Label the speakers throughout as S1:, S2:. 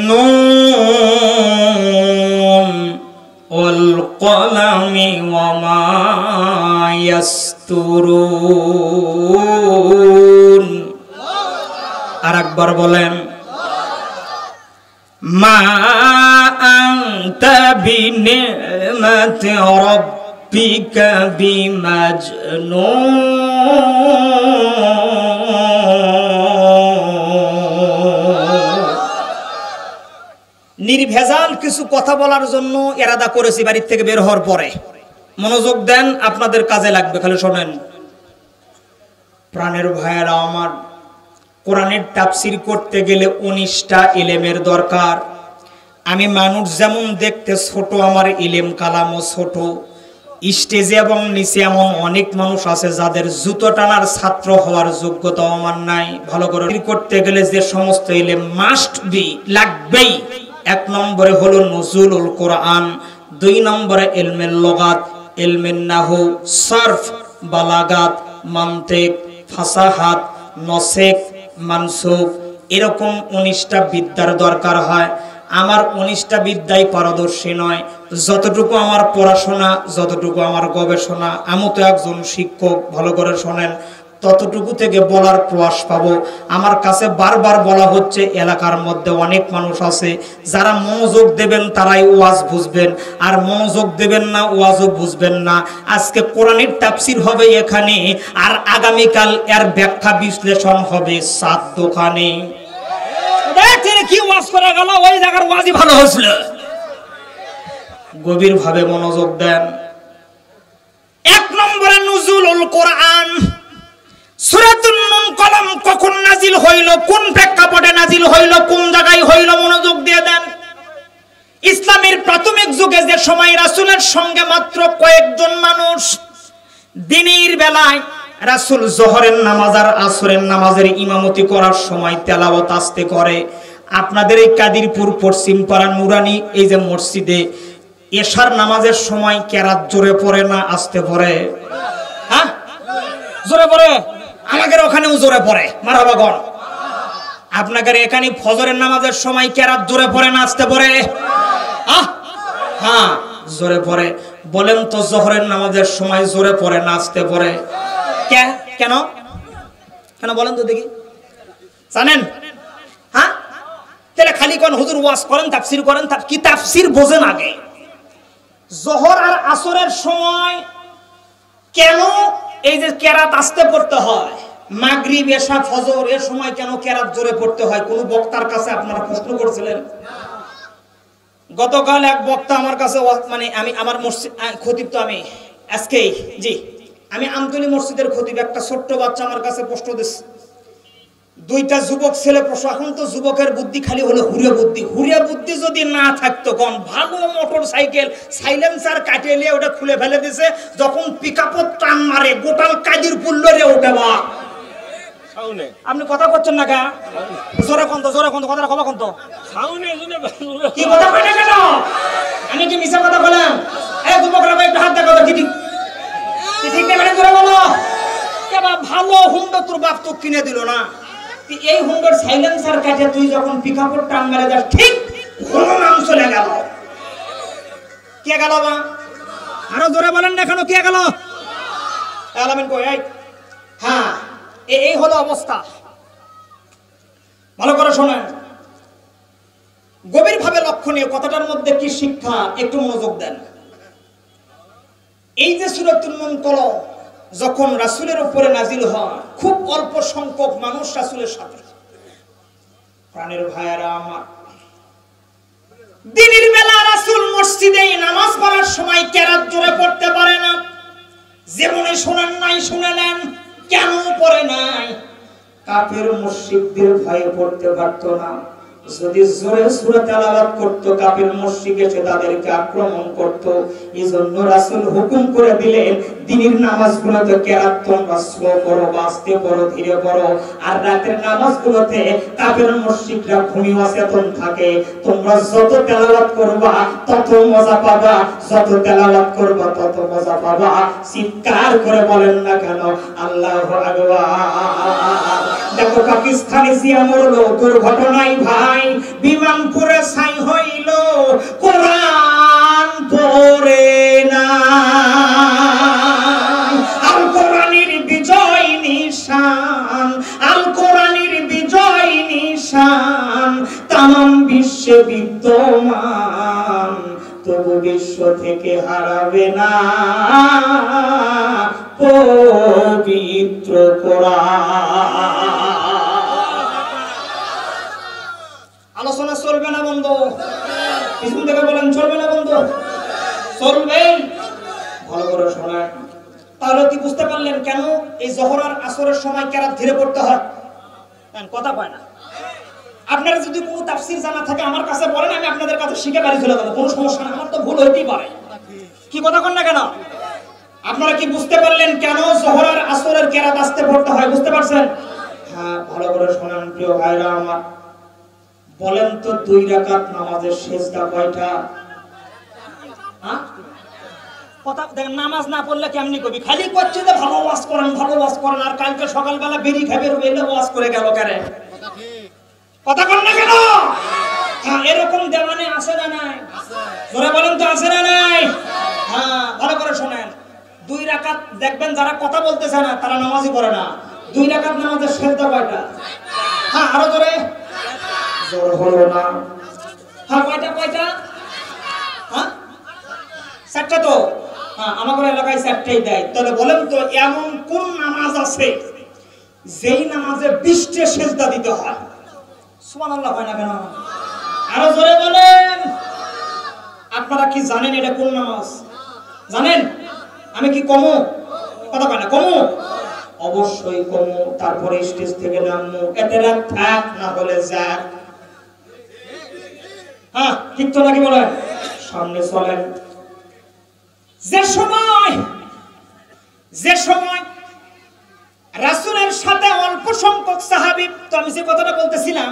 S1: নুন ওয়াল কলামি ওয়া মা ইয়াসতুরুন। আরেকবার বলেন, মা আনতা বিনি'মাতি রাব্বিকা বিমাজনুন। নির্ভেজাল কিছু কথা বলার জন্য এরাদা করেছি বাড়ির থেকে বের হওয়ার পরে। মনোযোগ দেন, আপনাদের কাজে লাগবে, খালি শোনেন। প্রাণের ভাইয়েরা আমার, কোরআনের তাফসীর করতে গেলে 19টা ইলমের দরকার। আমি মানুষ যেমন দেখতে ছোট, আমার ইলম কালামও ছোট। স্টেজে এবং নিচে এমন অনেক মানুষ আছে যাদের জুতো টানার ছাত্র হওয়ার যোগ্যতা আমার নাই। ভালো করে করতে গেলে যে সমস্ত ইলম মাস্ট বি, লাগবেই। 1 নম্বরে হলো নুজুলুল কোরআন, 2 নম্বরে ইলমুল লুগাত, ইলমুন নাহু, সরফ, বালাগাত, মানতিক, ফাসাহাত, নসেক, মানসুখ, এরকম 19টা বিদ্যার দরকার হয়। আমার 19টা বিদ্যায় পারদর্শী নয়। যতটুকু আমার পড়াশোনা, যতটুকু আমার গবেষণা, আমি তো একজন শিক্ষক, ভালো করে শোনেন, ততটুকু থেকে বলার প্রয়াস পাবো। আমার কাছে বারবার বলা হচ্ছে, এলাকার মধ্যে অনেক মানুষ আছে যারা মনোযোগ দেবেন তারাই ওয়াজ বুঝবেন, আর মনোযোগ দেবেন না ওয়াজও বুঝবেন না। আজকে কোরআনের তাফসীর হবে এখানে, আর আগামীকাল এর ব্যাখ্যা বিশ্লেষণ হবে 7 দোকানে। কি ওয়াজ করা গেল, ওই জায়গার ওয়াজই ভালো হয়েছিল। গভীর ভাবে মনোযোগ দেন। 1 নম্বরে নুজুলুল কোরআন। সূরাতুন নুন কলম কখন নাজিল হইল, কোন প্রেক্ষাপটে নাজিল হইল, কোন জায়গায় হইল, মনোযোগ দিয়ে দেন। ইসলামের প্রাথমিক যুগে যে সময় রাসূলের সঙ্গে মাত্র কয়েকজন মানুষ, দিনের বেলায় রাসূল যোহরের নামাজ আর আসরের নামাজের ইমামতি করার সময় তেলাওয়াত আস্তে করে। আপনাদের এই কাদিরপুর পশ্চিম পাড়া নুরানি এই যে মসজিদে এশার নামাজের সময় কেরাত জোরে পড়ে না আস্তে পড়ে? হ্যাঁ, জোরে পড়ে। আমাদের ওখানেও জোরে পড়ে, মারহাবা গণ। আপনাদের এখানে ফজরের নামাজের সময় কেরাত জোরে পড়ে না আস্তে পড়ে? হ্যাঁ, জোরে পড়ে। বলেন তো যোহরের নামাজের সময় জোরে পড়ে না আস্তে পড়ে? কেন কেন বলেন তো দেখি, জানেন? হ্যাঁ, তাহলে খালি কোন হুজুর ওয়াজ করেন, তাফসীর করেন, কি তাফসীর বোঝেন আগে। যোহর আর আসরের সময় কেন এই যে কেরাত আস্তে পড়তে হয়, মাগরিব এশা ফজর এর সময় কেন কেরাত জোরে পড়তে হয়? কোন বক্তার কাছে আপনারা প্রশ্ন করেছিলেন? গতকাল এক বক্তা আমার কাছে, মানে আমি আমার মসজিদ খতিব, তো আমি আজকেই, জি আমি আমতলী মসজিদের খতিব, একটা ছোট্ট বাচ্চা আমার কাছে প্রশ্ন দিচ্ছে। 2টা যুবক ছেলে প্রশ্ন। এখন তো যুবকের বুদ্ধি খালি হলো হুড়ে বুদ্ধি। হুড়ে বুদ্ধি যদি না থাকতো, কোন ভালো মোটর সাইকেল সাইলেন্সার কাটিয়ে নিয়ে ওটা খুলে ফেলে দিছে, যখন পিকআপত টান মারে গোটাল কাদিরপুর লড়ে ওঠে। বা আপনি কথা করছেন না কা? জোরে কোন তো, জোরে কোন তো, কথাটা কবা কোন তো, কি কথা কই না কেন? আমি কি মিছা কথা বললাম? এই যুবকরা ভাই একটু হাত দেখাও তো, ঠিক না? মানে জোরে বলো। কেবা ভালো হুন্ডা তোর বাপ তো কিনে দিল না, এই হুন্ডার সাইলেন্সার কাটে তুই যখন পিকআপের টান মেরে যাস, ঠিক কোনো নাম চলে গেল। কে গেল? বা আরো জোরে বলেন না কেন, কে গেল? আলামিন কই? হ্যাঁ, এই হলো অবস্থা। ভালো করে শোনেন, গভীরভাবে লক্ষণীয় কথাটার মধ্যে কি শিক্ষা, একটু মনোযোগ দেন। এই যে সূরাতুন নুন কলম যখন রাসূলের উপরে নাজিল হয়, খুব অল্প সংখ্যক মানুষ রাসূলের সাথে। প্রাণের ভাইয়েরা আমার, দিনের বেলা রাসূল মসজিদে নামাজ পড়ার সময় কেরাত জোরে পড়তে পারে না। যেমনি শোনেন নাই শুনেলেন, কেন পড়ে নাই? কাফের মুশরিকদের ভয়ে পড়তে পারত না। যদি জোরে সূরা তেলাওয়াত করত, কাফের মুশরিক এসে তাদেরকে আক্রমণ করত। এজন্য রাসূল হুকুম করে দিলেন, দিনের নামাজগুলোতে কেরাত তোমরা স্লো করো, আস্তে পড়ো, ধীরে পড়ো। আর রাতের নামাজগুলোতে কাফের মুশরিকরা ঘুমিয়ে অচেতন থাকে। তোমরা যত তেলাওয়াত করবা তত মজা পাবা, যত তেলাওয়াত করবা তত মজা পাবা। চিৎকার করে বলেন না কেন আল্লাহু আকবার? দেখো পাকিস্তানি জিয়া মরলো দুর্ঘটনায় ভাই, বিমান পুরে ছাই হইল, কোরআন পড়ে না। আল কোরআনের বিজয় নিশান, আল কোরআনের বিজয় নিশান তামাম বিশ্বে বিদ্যমান, তবু বিশ্ব থেকে হারাবে না পবিত্র কোরআন। আলোচনা চলবে না বন্ধ? পিছন থেকে বলেন চলবে না বন্ধ? চলবে। ভালো করে শোনেন। তাহলে কি বুঝতে পারলেন কেন এই জোহর আর আসরের সময় কেরাত ধীরে পড়তে হয়? কথা কয় না। আপনারা যদি কোনো তাফসীর জানা থাকে আমার কাছে বলেন, আমি আপনাদের কাছে শিখে বাড়ি চলে যাবো, কোনো সমস্যা না। আমার তো ভুল হইতেই পারে, কি কথা কন না কেন? আপনারা কি বুঝতে পারলেন কেন জোহর আর আসরের কেরাত আস্তে পড়তে হয়? বুঝতে পারছেন? হ্যাঁ, ভালো করে শোনেন প্রিয় ভাইরা আমার। বলেন তো 2 রাকাত নামাজের সিজদা কয়টা? কথা দেখেন, নামাজ না পড়লে কেমনি কবি? খালি করছে যে ভালো ওয়াজ করেন, ভালো ওয়াজ করেন, আর কালকে সকালবেলা বেরি খাবে রইলে ওয়াজ করে গেল কেন? কথা কন না কেন? হ্যাঁ, এরকম দেওয়ানে আছে না নাই? জোরে বলেন তো, আছে না নাই? হ্যাঁ, ভালো করে শোনেন। 2 রাকাত দেখবেন যারা কথা বলতেছে না তারা নামাজই পড়ে না। 2 রাকাত নামাজের সিজদা কয়টা? হ্যাঁ, আরো জোরে। জোর হলো না। হ্যাঁ, কয়টা? হ্যাঁ, 4টা তো। হ্যাঁ, আমাদের এলাকায় 4টাই দেয়। তাহলে বলেন তো এমন কোন নামাজ আছে যেই নামাজে 20টা সিজদা দিতে হয়? সুবহানাল্লাহ হয় না কেন? আরো জোরে বলেন। আপনারা কি জানেন এটা কোন নামাজ? জানেন? আমি কি কমু? কথা কয় না, কমু? অবশ্যই কমু। তারপরে স্টেজ থেকে নামু। এতে রাত থাক, না হলে যাক। হ্যাঁ, ঠিক তো নাকি বলেন? সামনে চলেন। যে সময় রাসূলের সাথে অল্প সংখ্যক সাহাবী, তো আমি যে কথাটা বলতেছিলাম,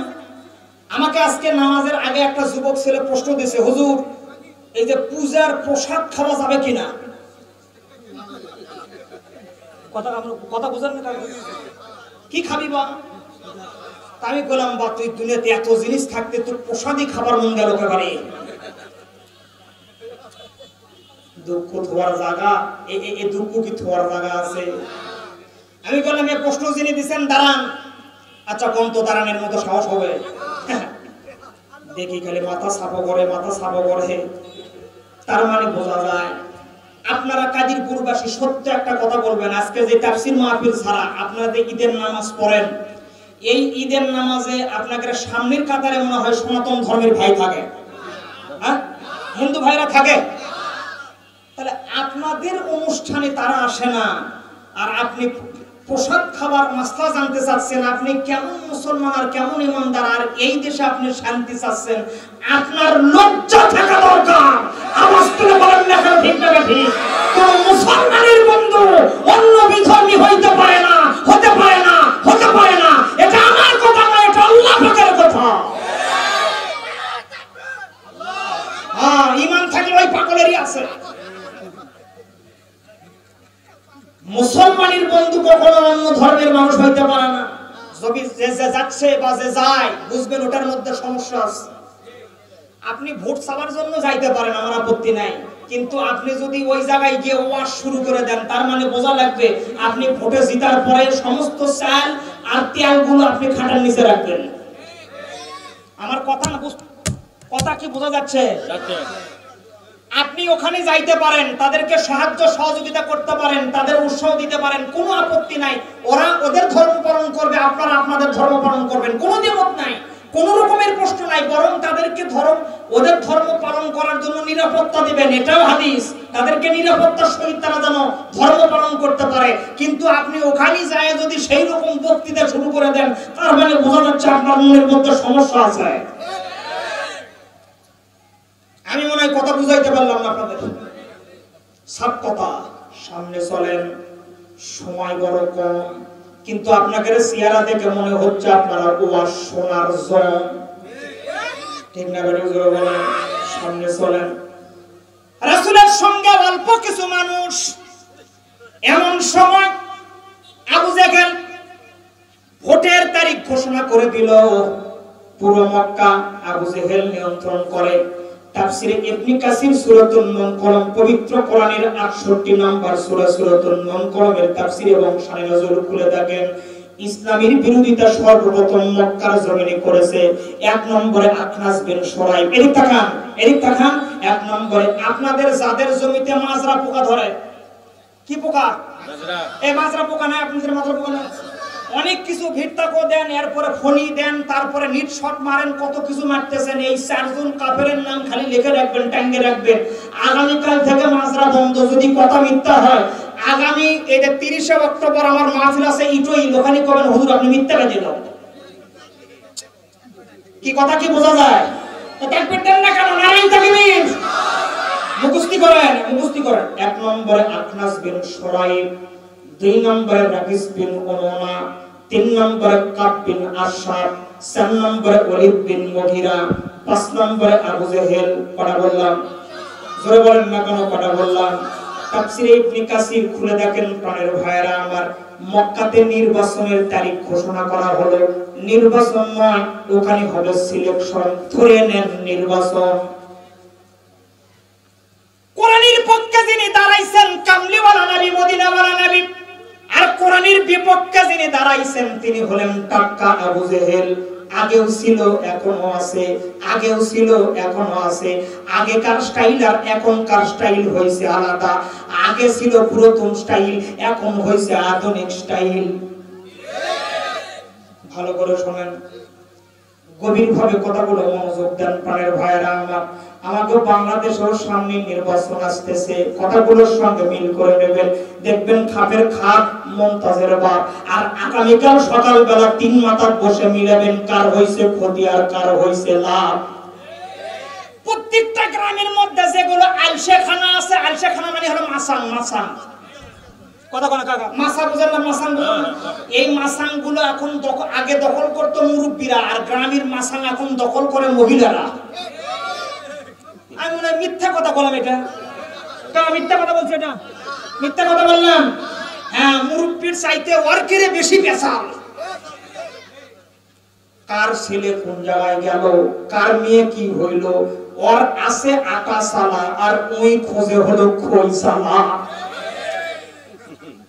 S1: আমাকে আজকে নামাজের আগে একটা যুবক ছেলে প্রশ্ন দিয়েছে, হুজুর এই যে পূজার প্রসাদ খাওয়া যাবে কিনা? কথা বুঝেন না? কি খাবি বা? আমি বললাম, বা তুই দুনিয়াতে এত জিনিস থাকতে তোর প্রসাদই খাবার মন গেল একেবারে? দুঃখ থোয়ার জায়গা, এই দুঃখ কি থোয়ার জায়গা আছে? আমি বললাম, এই প্রশ্ন যিনি দিচ্ছেন দাঁড়ান। আচ্ছা, কোন তো দাঁড়ানোর মতো সাহস হবে? দেখি খালি মাথা সাপো করে। তার মানে বোঝা যায় আপনারা কাদিরপুরবাসী সত্য একটা কথা বলবেন, আজকে যে তাফসীর মাহফিল ছাড়া আপনারা যে ঈদের নামাজ পড়েন, এই ঈদের নামাজে আপনাদের সামনের কাতারে মনে হয় সনাতন ধর্মের ভাই থাকে, হ্যাঁ, হিন্দু ভাইরা থাকে। তাহলে আপনাদের অনুষ্ঠানে তারা আসে না, আর আপনি প্রসাদ খাবার মাসলা জানতে চাচ্ছেন। আপনি কেমন মুসলমান আর কেমন ইমানদার, আর এই দেশে আপনি শান্তি চাচ্ছেন? আপনার লজ্জা থাকা দরকার। আওয়াজ তুলে বলেন না কেন? ঠিক না ঠিক? কোন মুসলমানের বন্ধু অন্য বিধর্মী হইতে পারে না, হতে পারে না। এটা আমার কথা নয়, এটা আল্লাহ পাকের কথা। হ্যাঁ, ঈমান থাকলে ওই পাগলেরই আছে। মুসলমানের বন্ধু কখনো অন্য ধর্মের মানুষ হইতে পারে না। যদি যে যাচ্ছে বা যে যায়, বুঝবেন ওটার মধ্যে সমস্যা আছে। আপনি ভোট চাওয়ার জন্য যাইতে পারেন, আমার আপত্তি নাই, কিন্তু আপনি যদি ওই জায়গায় গিয়ে ওয়াজ শুরু করে দেন, তার মানে বোঝা লাগবে আপনি ভোটে জিতার পরে সমস্ত চাল আর তেলগুলো আপনি খাটার নিচে রাখবেন। আমার কথা কি বোঝা যাচ্ছে? আপনি ওখানে যাইতে পারেন, তাদেরকে সাহায্য সহযোগিতা করতে পারেন, তাদের উৎসাহ দিতে পারেন, কোনো আপত্তি নাই। ওরা ওদের ধর্ম পালন করবে, আপনারা আপনাদের ধর্ম পালন করবেন, কোনো দ্বিমত নাই, কোনো রকমের প্রশ্ন নাই। বরং তাদেরকে ওদের ধর্ম পালন করার জন্য নিরাপত্তা দিবেন, এটাও হাদিস। তাদেরকে নিরাপত্তার সহিত তারা যেন ধর্ম পালন করতে পারে। কিন্তু আপনি ওখানে যায় যদি সেই রকম বক্তৃতা শুরু করে দেন, তার মানে বোঝা যাচ্ছে আপনার মনের মধ্যে সমস্যা আছে। আমি মনে হয় কথা বুঝাইতে পারলাম না আপনাদের। সব কথা। সামনে চলেন, সময় বড় কম, কিন্তু আপনাদের চেহারা দেখে মনে হচ্ছে আপনারা ওয়াজ শোনার জন। ঠিক না? বলেন। সামনে চলেন। রাসূলের সঙ্গে অল্প কিছু মানুষ। এমন সময় আবু জেহেল ভোটের তারিখ তারিখ ঘোষণা করে দিল, পুরো মক্কা আবু জেহেল নিয়ন্ত্রণ করে। তাফসিরে ইবনে কাসির সূরাতুন নূন কলম পবিত্র কোরআনের 68 নম্বর সূরা সূরাতুন নূন কলমের তাফসির এবং শানে নজুল খুলে দেখেন, ইসলামের বিরোধিতা সর্বপ্রথম মক্কার জমিনে করেছে এক নম্বরে আখনাস বিন শুরাইব। এদিক তাকান। এক নম্বরে আপনাদের যাদের জমিতে মাজরা পোকা ধরে, কি পোকা? মাজরা। এই মাজরা পোকা না, আপনাদের মাজরা পোকা না, অনেক কিছু ভিড়তাকো দেন, এরপরে ফনি দেন, তারপরে নিট শট মারেন, কত কিছু মারতেছেন। এই চারজন কাফেরের নাম খালি লিখে রাখবেন, টাঙ্গে রাখবেন। আগামীকাল থেকে মাজরা বন্ধ। যদি কথা মিথ্যা হয়, আগামী এই যে 30 অক্টোবর আমার মাহফিল আছে ইটোই, ওখানে কবেন হুজুর আপনি মিথ্যা কাজে দাও। কি কথা কি বোঝা যায়? তো তাকবীর দেন না কেন? নারায়ণ তাকবীর। মুখস্থি করেন। এক নম্বরে আখনাস বিন শুরাইব, 2 নম্বরে রাকিস বিন উনানা, 3 নম্বরে কাব বিন আশাব, 4 নম্বরে ওলীদ বিন মুগীরা, 5 নম্বরে আবু জেহেল। কটা বললাম? জোরে বলেন না কেন কটা বললাম? তাফসিরে ইবনে কাসির খুলে দেখেন প্রাণের ভাইরা আমার, মক্কাতে নির্বাচনের তারিখ ঘোষণা করা হলো। নির্বাচন নয়, ওখানে হবে সিলেকশন। ধরে নেন নির্বাচন। কোরআনের পক্ষে যিনি দাঁড়াইছেন কামলিওয়ালা নবী, মদিনাওয়ালা নবী, আর কোরআনের বিপক্ষে যিনি দাঁড়াইছেন তিনি হলেন টাক্কা আবু জেহেল। আগেও ছিল এখনো আছে, আগেকার স্টাইল আর এখনকার স্টাইল হয়েছে আলাদা। আগে ছিল পুরাতন স্টাইল, এখন হয়েছে আধুনিক স্টাইল। ভালো করে শোনেন, গভীরভাবে কথাগুলো মনোযোগ দেন প্রাণের ভাইরা আমার। আমাকে বাংলাদেশের সামনে নির্বাচন আসতেছে, কথাগুলোর সঙ্গে মিল করে নেবেন। দেখবেন খাপের খাপ মুমতাজের বাপ। আর আগামীকাল সকালবেলা 3 মাথা বসে মিলাবেন কার হইছে ক্ষতি আর কার হইছে লাভ। প্রত্যেকটা গ্রামের মধ্যে যেগুলো আলশেখানা আছে, আলশেখানা মানে হলো মাসাং। কথা কোন কাকা? মাসা বুঝেন না? মাসাং এই মাসাং গুলো এখন আগে দখল করতো মুরব্বীরা, আর গ্রামের মাসাং এখন দখল করে মহিলারা। আমি মনে হয় মিথ্যা কথা বললাম। এটা মিথ্যা কথা বলছি, এটা মিথ্যা কথা বললাম। হ্যাঁ, মুরব্বীর চাইতে ওয়ার্কেরে বেশি পেশাল। কার ছেলে কোন জায়গায় গেল, কার মেয়ে কি হইল, ওর আছে আটা সালা আর ওই খোঁজে হলো খই সালা।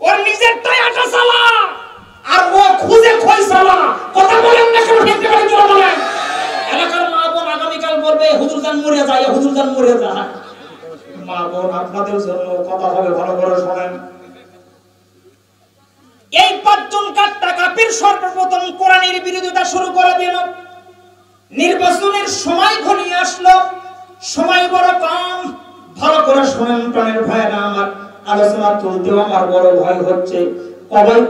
S1: ওর নিজেরটাই আটা সালা আর ও খুঁজে খই সালা। কথা বলেন না কেন? দেখতে পারেন জোরে বলেন। এলাকার মা বোন আগামীকাল বলবে হুজুর জান মরে যায়, হুজুর জান মরে যায়। মা বোন আপনাদের জন্য কথা হবে, ভালো করে শোনেন। এই 5 জন কাট্টা কাফির সর্বপ্রথম কোরআনের বিরোধিতা শুরু করে দিল। নির্বাচনের সময় ঘনিয়ে আসলো, সময় বড় কম। ভালো করে শোনেন প্রাণের ভাইরা আমার, আলোচনা চলতেও আমার বড় ভয় হচ্ছে।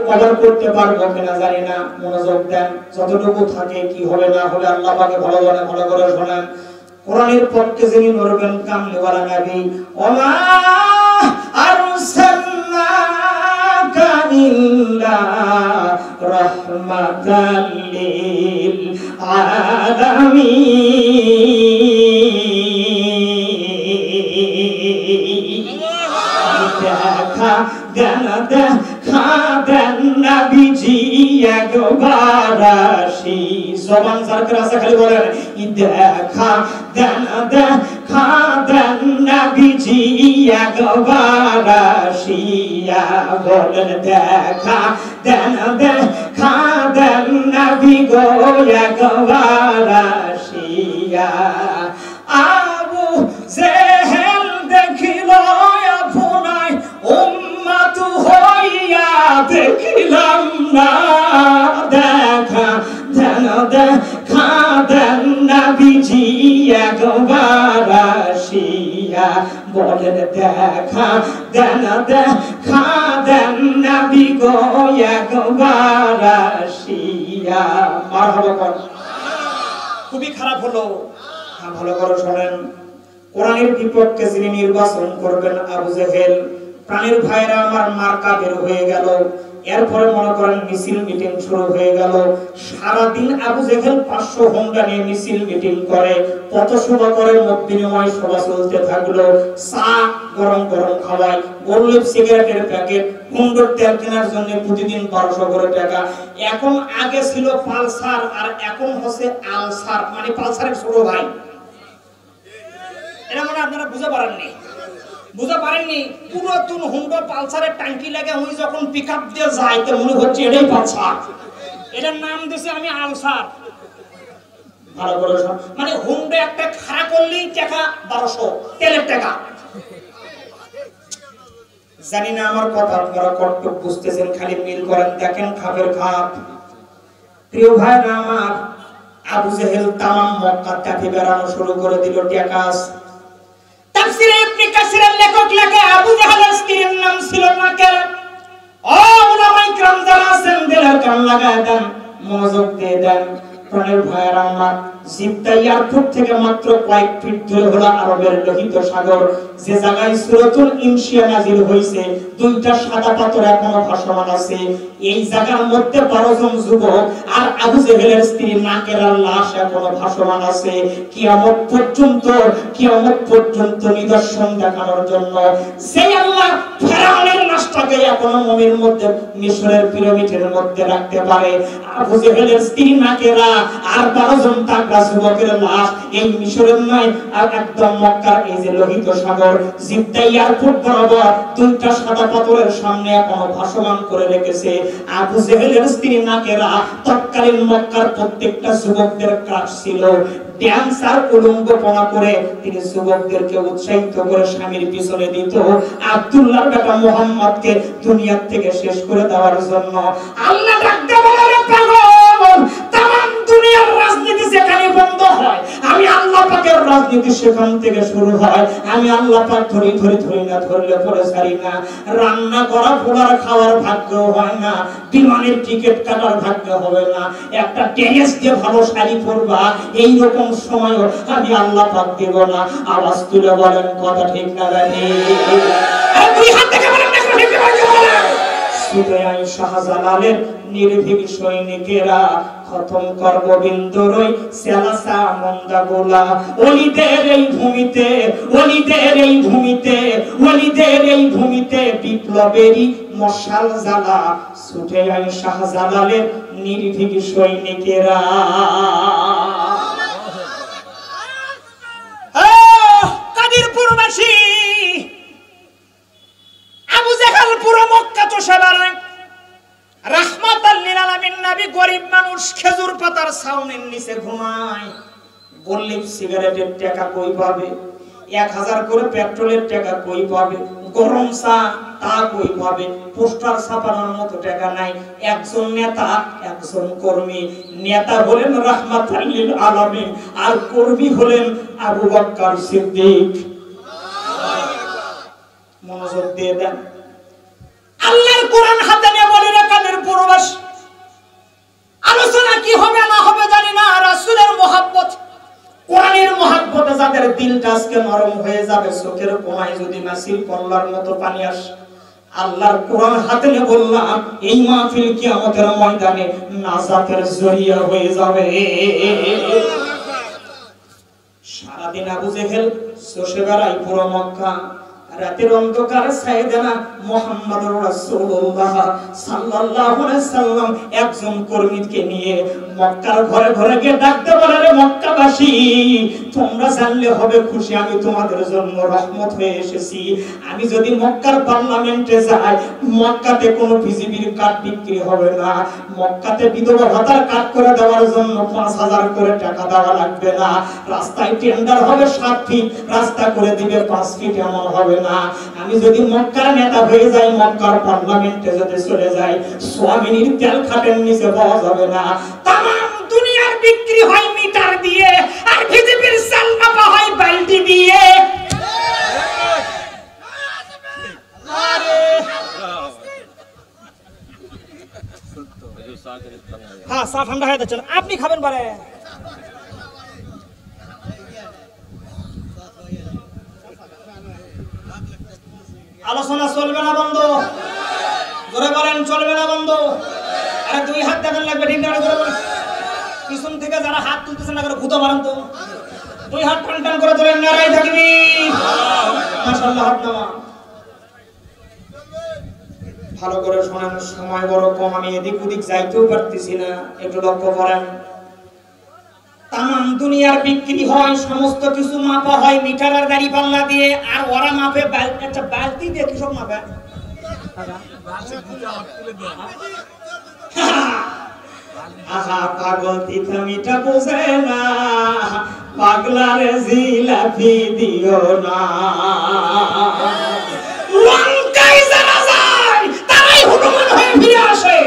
S1: কভার করতে পারবো কিনা জানি না। মনোযোগ দেন, যতটুকু থাকে কি হবে না হবে আল্লাহ পাকে ভালো জানে। ভালো করে শোনেন, কোরআনের পক্ষে যিনি নড়বেন কামলিওয়ালা নবী। ওমা আরসালনাকা ইল্লা রাহমাতাল লিল আলামিন। দেখা দেন নবীজি একবার আসি। জবান যার আছে খালি বলেন, দেখা দেন নবীজি একবার আসিয়া। বলেন দেখা দেন নবী গো একবার আসিয়া। আবু জেহেল দেখিল আপনায় উম্মত হইয়া, দেখিলাম না। দেখা দেন নবীজি একবার আসিয়া। বলেন দেখা দেন নবী গো একবার আসিয়া। মারহাবা। খুবই খারাপ হলো। ভালো করে শোনেন, কোরআনের বিপক্ষে যিনি নির্বাচন করবেন আবু জেহেল। প্রাণের ভাইরা আমার, মার্কা বের হয়ে গেল। এরপরে মনে করেন মিছিল মিটিং শুরু হয়ে গেল। সারাদিন আবু জেহেল 500 হোন্ডা নিয়ে মিছিল মিটিং করে, পথসভা করে, মত বিনিময় সভা চলতে থাকলো। চা গরম গরম খাওয়ায়, গোল্লিপ সিগারেটের প্যাকেট, হুন্ডোর তেল কেনার জন্য প্রতিদিন 1200 করে টাকা। এখন আগে ছিল পালসার আর এখন হচ্ছে আলসার, মানে পালসারের ছোট ভাই। এটা মানে আপনারা বুঝা পারেননি। পুরাতন হুন্ডা পালসারের ট্যাঙ্কি লাগে ওই যখন পিকআপ দিয়ে যায় তো মনে হচ্ছে এটাই পালসার, এটার নাম দিয়েছে আমি আলসার। ভালো করে মানে হুন্ডা একটা খাড়া করলেই টাকা 1200 তেলের টাকা। জানি না আমার কথা আপনারা কতটুকু বুঝতেছেন, খালি মিল করেন দেখেন খাপের খাপ। প্রিয় ভাইরা আমার, আবু জেহেল তামাম মক্কা তাকে বেড়ানো শুরু করে দিল টাকাস। তাফসীরে ইবনে কাসিরের লেখক লেখে আবু জেহেলের স্ত্রীর নাম ছিল মাকের। ও উলামায়ে কিরাম যারা আছেন দিলের কান লাগায় দেন, মনোযোগ দিয়ে দেন। প্রাণের ভাইরা আমার, জিদ্দা এয়ারপোর্ট থেকে মাত্র কয়েক ফিট দূরে হলো আরবের লোহিত সাগর, যে জায়গায় সূরাতুল ইনশিয়া নাযিল হইছে। দুইটা সাদা পাথর এখনো ভাসমান আছে। এই জায়গার মধ্যে 12 জন যুবক আর আবু জেহেলের স্ত্রী নাকেরার লাশ এখনো ভাসমান আছে। কিয়ামত পর্যন্ত নিদর্শন দেখানোর জন্য সেই আল্লাহ ফেরাউনের লাশটাকে এখনো মমির মধ্যে, মিশরের পিরামিডের মধ্যে রাখতে পারে। আবু জেহেলের স্ত্রী নাকেরা আর 12 জন তাগড়া যুবকের লাশ এই মিশরের নয়, আর একদম মক্কার এই যে লোহিত সাগর জিদ্দা এয়ারপোর্ট বরাবর দুইটা সাদা পাথরের সামনে এখনো ভাসমান করে রেখেছে। আবু জেহেলের স্ত্রী নাকেরা তৎকালীন মক্কার প্রত্যেকটা যুবকদের কাজ ছিল ড্যান্সার উলঙ্গপনা করে তিনি যুবকদেরকে উৎসাহিত করে স্বামীর পিছনে দিত আব্দুল্লাহর বেটা মুহাম্মদকে দুনিয়া থেকে শেষ করে দেওয়ার জন্য। আল্লাহ ডাকতে বলে পাগল, তাম দুনিয়ার রাজনীতি যেখানে বন্ধ হয় আমি আল্লাহ পাকের রাজনীতি সেখান থেকে শুরু হয়। আমি আল্লাহ পাক ধরি না ধরলে পরে ছাড়ি না। রান্না করা পোলার খাওয়ার ভাগ্য হয় না, বিমানের টিকিট কাটার ভাগ্য হবে না, একটা টেনিস দিয়ে ভালো শাড়ি পরবা এই রকম সময়ও আমি আল্লাহ পাক দেব না। আওয়াজ তুলে বলেন কথা ঠিক না জানি? দুই হাত থেকে বলেন না ঠিক না বলেন। সুতরাং শাহজালালের নির্ভীক সৈনিকেরা খতম করব বিন্দুরই সেলাসা মন্দাগোলা। ওলিদের এই ভূমিতে বিপ্লবেরই মশাল জ্বালা। ছুটে আই শাহজালালের নির্ভীক সৈনিকেরা। কাদিরপুরবাসী আবু জেহেল পুরো মক্কা চষে বেড়ায়। রাহমাতাল লিল আলামিন নবী গরিব মানুষ, খেজুর পাতার ছাউনির নিচে ঘুমায়। গোল্লিপ সিগারেটের টাকা কই পাবে? 1000 করে পেট্রোলের টাকা কই পাবে? গরম চা তা কই পাবে? পোস্টার ছাপানোর মতো টাকা নাই। একজন নেতা, একজন কর্মী। নেতা হলেন রাহমাতাল লিল আলামিন আর কর্মী হলেন আবু বকর সিদ্দিক। মনোযোগ দিয়ে দেন। আল্লাহর কোরআন হাতে নিয়ে বলি না কাদের পরবাস। আলোচনা কি হবে না হবে জানি না। রাসূলের মুহাব্বত, কোরআনের মুহাব্বতে যাদের দিলটা আজকে নরম হয়ে যাবে, চোখের কোণায় যদি নাসির কল্লার মতো পানি আসে, আল্লাহর কোরআন হাতে নিয়ে বললাম এই মাহফিল কিয়ামতের ময়দানে নাজাতের জরিয়া হয়ে যাবে। সারাদিন আবু জেহেল চষে বেড়ায় পুরো মক্কা। রাতের অন্ধকারে সাইয়েদনা মুহাম্মদুর রাসূলুল্লাহ সাল্লাল্লাহু আলাইহি সাল্লাম একজন কর্মীকে নিয়ে মক্কার ঘরে ঘরে গিয়ে ডাকতে বলে, রে মক্কাবাসী, তোমরা জানলে হবে খুশি, আমি তোমাদের জন্য রহমত হয়ে এসেছি। আমি যদি মক্কার পার্লামেন্টে যাই, মক্কাতে কোনো বিজিবির কার্ড বিক্রি হবে না। মক্কাতে বিধবা ভাতার কার্ড করে দেওয়ার জন্য 5000 করে টাকা দেওয়া লাগবে না। রাস্তায় টেন্ডার হবে 7 ফিট, রাস্তা করে দিবে 5 ফিট, এমন হবে না। আমি যদি মক্কার নেতা হয়ে যাই, মক্কার পার্লামেন্টে যদি চলে যাই, স্বামীর তেল খাটের নিচে পাওয়া যাবে না। তাম দুনিয়ার বিক্রি হয় মিটার দিয়ে, আর বিজেপির চাল মাপা হয় বালতি দিয়ে। হ্যাঁ, চা ঠান্ডা হয়ে যাচ্ছে, আপনি খাবেন পারে। আলোচনা চলবে না বন্ধ? জোরে বলেন চলবে না বন্ধ? আরে দুই হাত দেখান লাগবে, ঠিক না? জোরে বলেন। পিছন থেকে যারা হাত তুলতেছেন না করে ভূত মারেন তো। দুই হাত টান টান করে তোলেন, নারায়ে তাকবীর, মাশাআল্লাহ। হাত নামা। ভালো করে শোনেন, সময় বড় কম, আমি এদিক ওদিক যাইতেও পারতেছি না, একটু লক্ষ্য করেন। তামাম দুনিয়ার বিক্রি হয়, সমস্ত কিছু মাপা হয় মিটার আর গাড়ি পাল্লা দিয়ে, আর ওরা মাপে একটা বালতি দিয়ে। কি সব মাপে? আহা পাগল তিতা মিঠা বোঝে না, পাগলার জিলাপি দিও না। লঙ্কায় যারা যায় তারাই হনুমান হয়ে ফিরে আসে।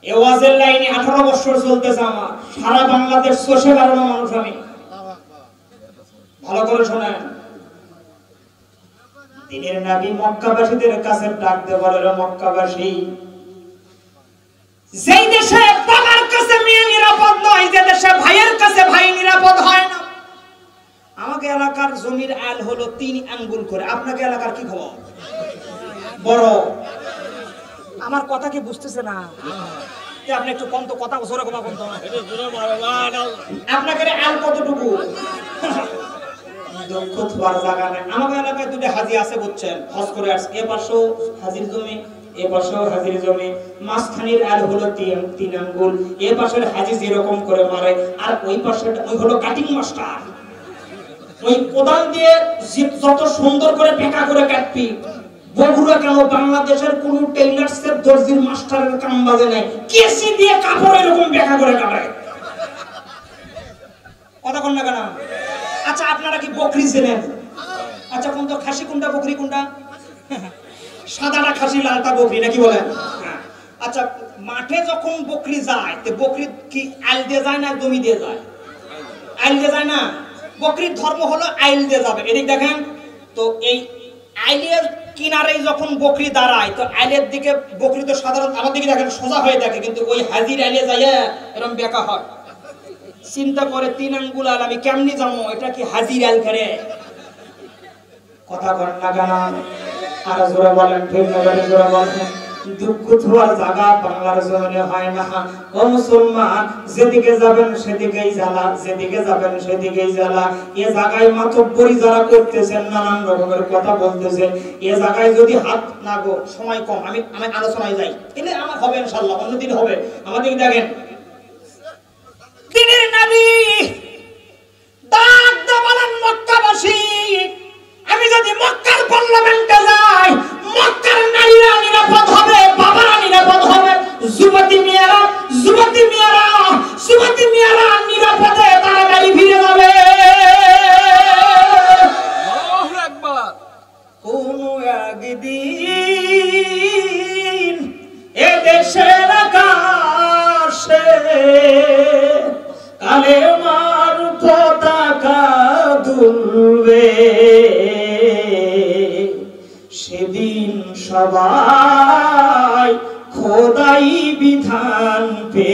S1: এওয়াজের লাইনে 18 বছর চলতেছে আমার, সারা বাংলাদেশ চষে বেড়ানো মানুষ আমি। ভালো করে শোনেন, দিনের নবী মক্কাবাসীদের কাছে ডাক দিয়ে বলে, মক্কাবাসী, যেই দেশে বাবার কাছে মেয়ে নিরাপদ নয়, যে দেশে ভাইয়ের কাছে ভাই নিরাপদ হয় না। আমাকে এলাকার জমির আল হলো 3 আঙ্গুল করে, আপনাকে এলাকার কি খবর? বড়। আমার কথা কি বুঝতেছে না? আপনি একটু কম তো কথা জোরে কমা কম তো। আপনাকে আল কতটুকু? দক্ষ থোয়ার জায়গা নেই। আমাদের এলাকায় 2টা হাজি আছে বুঝছেন, হজ করে আসছে। এ পাশেও হাজির জমি, এ পাশেও হাজির জমি, মাঝখানের আল হলো 3 আঙ্গুল। এ পাশের হাজি যেরকম করে মারে, আর ওই পাশের ওই হলো কাটিং মাস্টার। ওই কোদাল দিয়ে যত সুন্দর করে পেঁকা করে কাটবি। বগুড়া কেন, বাংলাদেশের কোন টেইলার সেট দর্জির মাস্টারের কাম বাজে নাই, কেসি দিয়ে কাপড় এরকম পেঁকা করে কাটে। কথা কোন না কেন? আচ্ছা আপনারা কি বকরি চেনেন? আচ্ছা কোনটা খাসি, কোনটা বকরি, কোনটা? সাদাটা খাসি, লালটা বকরি, নাকি বলেন? আচ্ছা মাঠে যখন বকরি যায়, তে বকরি কি আইল দিয়ে যায় না জমি দিয়ে যায়? আইল দিয়ে যায় না? বকরির ধর্ম হলো আইল দিয়ে যাবে। এদিক দেখেন তো, এই আইলের কিনারে যখন বকরি দাঁড়ায়, তো আইলের দিকে বকরি তো সাধারণ আমার দিকে দেখেন সোজা হয়ে থাকে, কিন্তু ওই হাজির আইলে যাইয়া এরকম বেঁকা হয়। চিন্তা করে 3 আঙ্গুল আল আমি কেমনি যাবো, এটা কি হাজির আল করে? কথা বলেন না কেন? আর জোরে বলেন, ঠিক না? জোরে বলেন। দুঃখ থোয়ার জায়গা বাংলার জমিনে হয় না। ও মুসলমান, যেদিকে যাবেন সেদিকেই জ্বালা, যেদিকে যাবেন সেদিকেই জ্বালা। এ জায়গায় মাতব্বরি যারা করতেছেন, নানান রকমের কথা বলতেছেন, এ জায়গায় যদি হাত না গো, সময় কম, আমি আলোচনায় যাই, এলে আমার হবে ইনশাআল্লাহ, অন্যদিন হবে। আমাদের দেখেন দিনের নবী ডাক দিয়ে বলেন, মক্কাবাসী, আমি যদি মক্কার পার্লামেন্টে যাই, মক্কার নারীরা নিরাপদ হবে, বাবারা নিরাপদ হবে, যুবতী মেয়েরা নিরাপদে তারা বাড়ি ফিরে যাবে। কোন একদিন এ দেশের আকাশে কালেমার পতাকা দুলবে, সেদিন সবাই খোদাই বিধান পে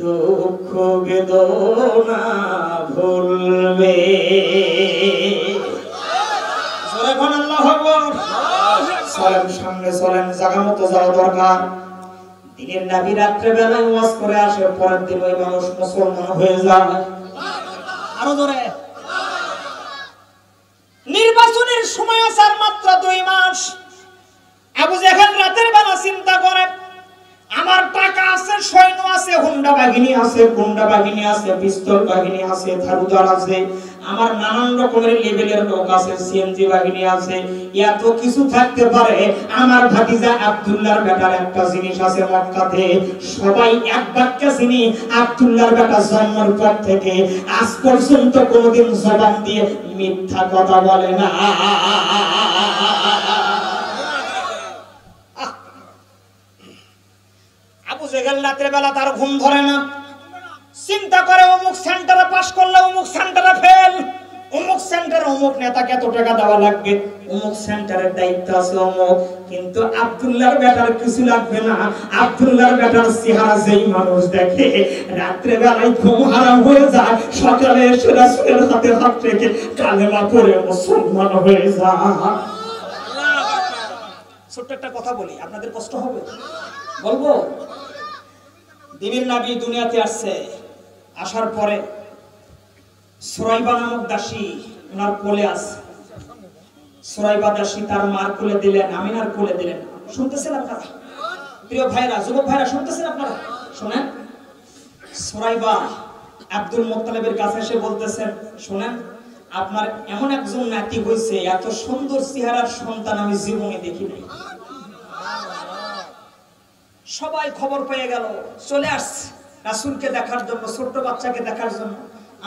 S1: দুঃখ বেদনা ভুলবে। চলেন সামনে চলেন, জায়গা মতো যাওয়া দরকার। দিনের নবী রাত্রে বেলায় ওয়াজ করে আসে, পরের দিন ওই মানুষ মুসলমান হয়ে যায়। আরো জোরে। নির্বাচনের সময় আছে আর মাত্র 2 মাস। আবু জেহেল রাতের বেলা চিন্তা করে, আমার টাকা আছে, সৈন্য আছে, হুন্ডা বাহিনী আছে, গুন্ডা বাহিনী আছে, পিস্তল বাহিনী আছে, থারুদার আছে, আমার নানান রকমের লেভেলের লোক আছে, সিএনজি বাহিনী আছে, এত কিছু থাকতে পারে। আমার ভাতিজা আব্দুল্লাহর বেটার একটা জিনিস আছে মক্কাতে, সবাই এক বাক্যে চিনি, আব্দুল্লাহর বেটা জন্মের পর থেকে আজ পর্যন্ত কোনোদিন জবান দিয়ে মিথ্যা কথা বলে না। আবু জেহেল রাতের বেলা তার ঘুম ধরে না, চিন্তা করে অমুক সেন্টারে পাস করলে অমুক সেন্টারে ফেল, অমুক সেন্টারে অমুক নেতাকে এত টাকা দেওয়া লাগবে, অমুক সেন্টারের দায়িত্ব আছে অমুক। কিন্তু আব্দুল্লাহর বেটার কিছু লাগবে না। আব্দুল্লাহর বেটার চেহারা যেই মানুষ দেখে রাত্রে বেলায় ঘুম হারাম হয়ে যায়, সকালে এসে রাসূলের হাতে হাত রেখে কালেমা পড়ে মুসলমান হয়ে যায়। ছোট্ট একটা কথা বলি, আপনাদের কষ্ট হবে, বলবো। দ্বীনের নবী দুনিয়াতে আসছে, আসার পরে সুরাইবা নামক দাসী ওনার কোলে আছে। সুরাইবা দাসী তার মার কোলে দিলেন, আমিনার কোলে দিলেন। শুনতেছেন আপনারা প্রিয় ভাইরা, যুবক ভাইরা, শুনতেছেন আপনারা? শোনেন, সুরাইবা আব্দুল মুত্তালিবের কাছে এসে বলতেছেন, শোনেন, আপনার এমন একজন নাতি হয়েছে, এত সুন্দর চেহারার সন্তান আমি জীবনে দেখি নাই। সবাই খবর পেয়ে গেল, চলে আসছে রাসূলকে দেখার জন্য, ছোট্ট বাচ্চাকে দেখার জন্য।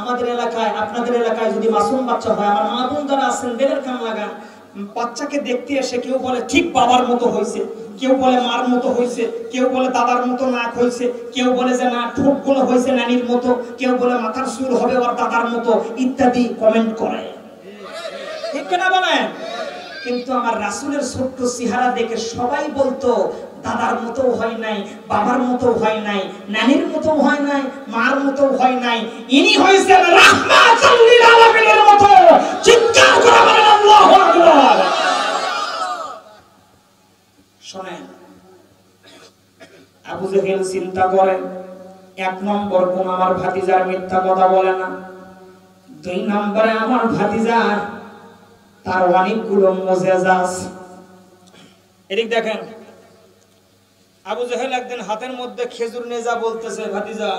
S1: আমাদের এলাকায়, আপনাদের এলাকায় যদি মাসুম বাচ্চা হয়, আমার মা বোন যারা আছেন বেলের কান লাগান, বাচ্চাকে দেখতে এসে কেউ বলে ঠিক বাবার মতো হয়েছে, কেউ বলে মার মতো হয়েছে, কেউ বলে দাদার মতো নাক হয়েছে, কেউ বলে যে না ঠোঁটগুলো হয়েছে নানির মতো, কেউ বলে মাথার চুল হবে ওর দাদার মতো, ইত্যাদি কমেন্ট করে। ঠিক না বলেন? কিন্তু আমার রাসূলের ছোট্ট চেহারা দেখে সবাই বলতো দাদার মতো হয় নাই, বাবার মতো হয় নাই, নানির মতো হয় নাই, মার মতো হয় নাই, ইনি হয়েছেন রাহমাতুল লিল আলামিনের মতো। চিৎকার করে বলেন আল্লাহু আকবার। শুনেন, আবু জেহেল চিন্তা করে, এক নম্বর কোন আমার ভাতিজার মিথ্যা কথা বলে না, দুই নম্বরে আমার ভাতিজা তার অনেকগুলো মুজিজা আছে। এদিক দেখেন, আবু জেহেল একদিন হাতের মধ্যে খেজুর নিয়ে যা বলতেছে, ভাতিজা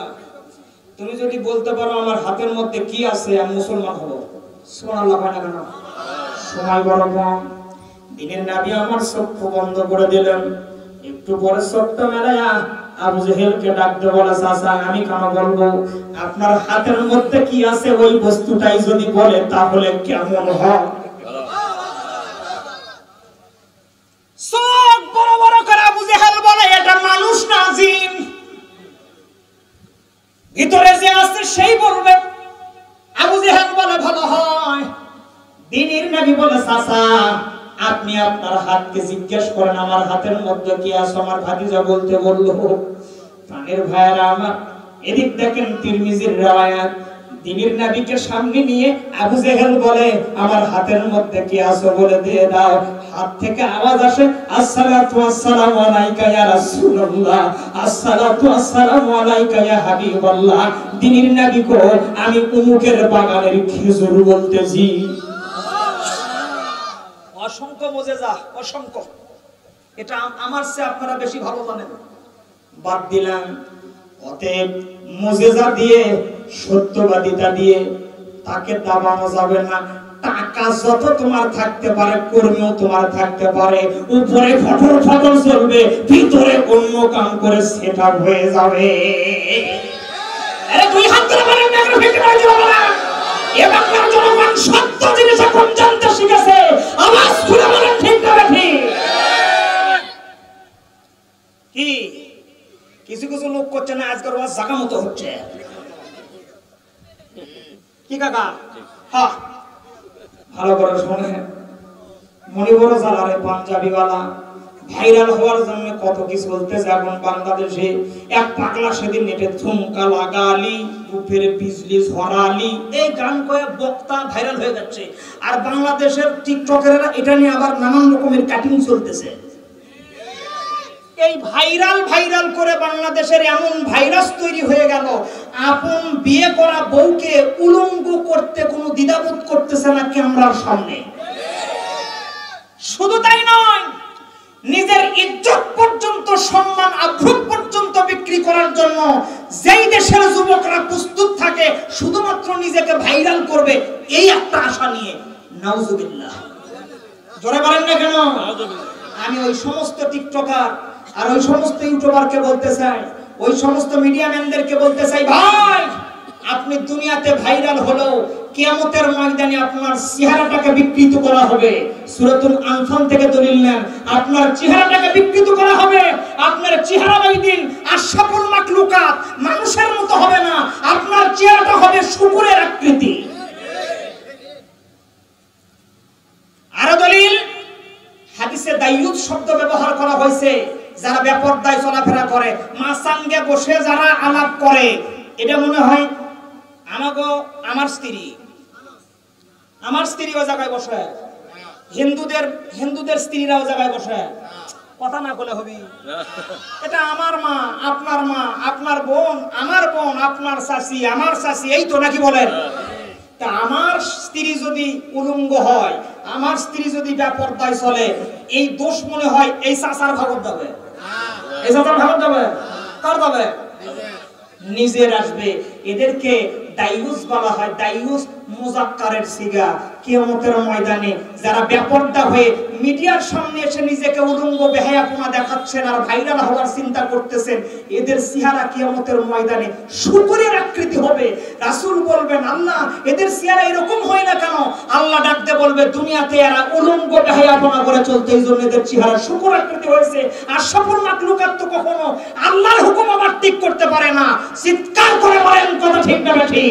S1: তুমি যদি বলতে পারো আমার হাতের মধ্যে কি আছে, আমি মুসলমান হব। সুবহানাল্লাহ, হয় না কেন? সময় বড় কম। দ্বীনের নবী আমার চক্ষু বন্ধ করে দিলেন। একটু পরে চোখটা মেলায়া আবু জেহেলকে ডাকতে বলে, চাচা আমি কেন বলবো? আপনার হাতের মধ্যে কি আছে ওই বস্তুটাই যদি বলে তাহলে কেমন হয়? চোখ বড় বড় করে আবু জেহেল বলে, এটা মানুষ না জিন। ভিতরে যে আছে সেই বলবে। আবু জেহেল বলে ভালো হয়। দ্বীনের নবী বলে, চাচা আপনি আপনার হাতকে জিজ্ঞেস করেন আমার হাতের মধ্যে কি আছে। আমার ভাতিজা বলতে বলল। প্রাণের ভাইয়েরা আমার, এদিক দেখেন তিরমিজির riwayat, দ্বীনের নবীকে সামনে নিয়ে আবু জেহেল বলে আমার হাতের মধ্যে কি আছে বলে দিয়ে দাও। হাত থেকে আওয়াজ আসে, আসসালাতু ওয়াসসালামু আলাইকা ইয়া রাসূলুল্লাহ, আসসালাতু ওয়াসসালামু আলাইকা ইয়া হাবিবাল্লাহ। দ্বীনের নবী কো আমি উমুকের বাগানের খেজুর বলতেছি। অসংখ্য মুজিজা, অসংখ্য। এটা আমার চেয়ে আপনারা বেশি ভালো জানেন। বাদ দিলাম, অতএব মুজিজা দিয়ে, সত্যবাদিতা দিয়ে তাকে দাবানো যাবে না। টাকা যত তোমার থাকতে পারে, কর্মীও তোমার থাকতে পারে, উপরে ফটর ফটর চলবে, ভিতরে অন্য কাম করে সেটআপ হয়ে যাবে। আরে দুই হাত ধরে বলেন না, একটু ফিকে হয়ে যাবে না। এ বাংলার জনগণ সত্য জিনিস এখন জানতে শিখেছে। আওয়াজ খুলে বলেন ঠিক না ঠিক? কি কিছু কিছু লোক করছে না, আজকাল ওয়াজ জায়গা মতো হচ্ছে। কি কাকা? হ্যাঁ, ভালো করে শোনে। মনিবর জালারে পাঞ্জাবিওয়ালা ভাইরাল হওয়ার জন্য কত কিছু বলতেছে। এখন বাংলাদেশে এক পাগলা সেদিন নেটে ঝুমকা লাগালি, উপরে বিজলি ঝরালি, এই গান কয়ে বক্তা ভাইরাল হয়ে যাচ্ছে। আর বাংলাদেশের টিকটকেরা এটা নিয়ে আবার নানান রকমের কাটিং চলতেছে। এই ভাইরাল ভাইরাল করে বাংলাদেশের এমন ভাইরাস তৈরি হয়ে গেল, আপন বিয়ে করা বউকে উলঙ্গ করতে কোনো দ্বিধাবোধ করতেছে না ক্যামেরার সামনে। শুধু তাই নয়, নিজের ইজ্জত পর্যন্ত, সম্মান আব্রুত পর্যন্ত বিক্রি করার জন্য যেই দেশের যুবকরা প্রস্তুত থাকে শুধুমাত্র নিজেকে ভাইরাল করবে এই একটা আশা নিয়ে। নাউজুবিল্লাহ, জোরে বলেন না কেন? আমি ওই সমস্ত টিকটকার আর ওই সমস্ত ইউটিউবারকে বলতে চাই, ওই সমস্ত মিডিয়া ম্যানদেরকে বলতে চাই, ভাই আপনি দুনিয়াতে ভাইরাল হলো, কিয়ামতের ময়দানে আপনার চেহারাটাকে বিকৃত করা হবে। সূরাতুল আনফাল থেকে দলিল নেন, আপনার চেহারাটাকে বিকৃত করা হবে। আপনার চেহারা ওই দিন আশরাফুল মাখলুকাত, মানুষের মতো হবে না, আপনার চেহারাটা হবে শুকুরের আকৃতি। দাইয়ুস শব্দ ব্যবহার করা হয়েছে যারা বেপরদায় চলাফেরা করে, মাসাঙ্গে বসে যারা আলাপ করে, এটা মনে হয় আমার স্ত্রী ওই জায়গায় বসে, হিন্দুদের স্ত্রীরা ওই জায়গায় বসে, কথা না বলে হবি। এটা আমার মা, আপনার মা, আপনার বোন, আমার বোন, আপনার শাশি, আমার শাশি, এই তো নাকি বলেন? তা আমার স্ত্রী যদি উলঙ্গ হয়, আমার স্ত্রী যদি বেপরদায় চলে, এই দোষ মনে হয় এই চাচার ভাগত যাবে, এই চাচার ভাগত যাবে, কার যাবে? নিজের আসবে। এদেরকে দাইয়ুস বলা হয়। দাইয়ুস মুজাক্কারের সিগা। কিয়ামতের ময়দানে যারা বেপরদা হয়ে মিডিয়ার সামনে এসে নিজেকে উলঙ্গ বেহায়াপনা দেখাচ্ছেন আর ভাইরাল হওয়ার চিন্তা করতেছেন, এদের চেহারা কিয়ামতের ময়দানে শুকরের আকৃতি হবে। রাসূল বলবেন, আল্লাহ এদের চেহারা এরকম হয় না কেন? আল্লাহ ডাকতে বলবে, দুনিয়াতে এরা উলঙ্গ বেহায়াপনা করে চলতে, এই জন্য এদের চেহারা শুকর আকৃতি হয়েছে। আর সফল মাখলুকাত তো কখনো আল্লাহর হুকুম ওভারটেক করতে পারে না। চিৎকার করে বলেন, কথা ঠিক না ঠিক?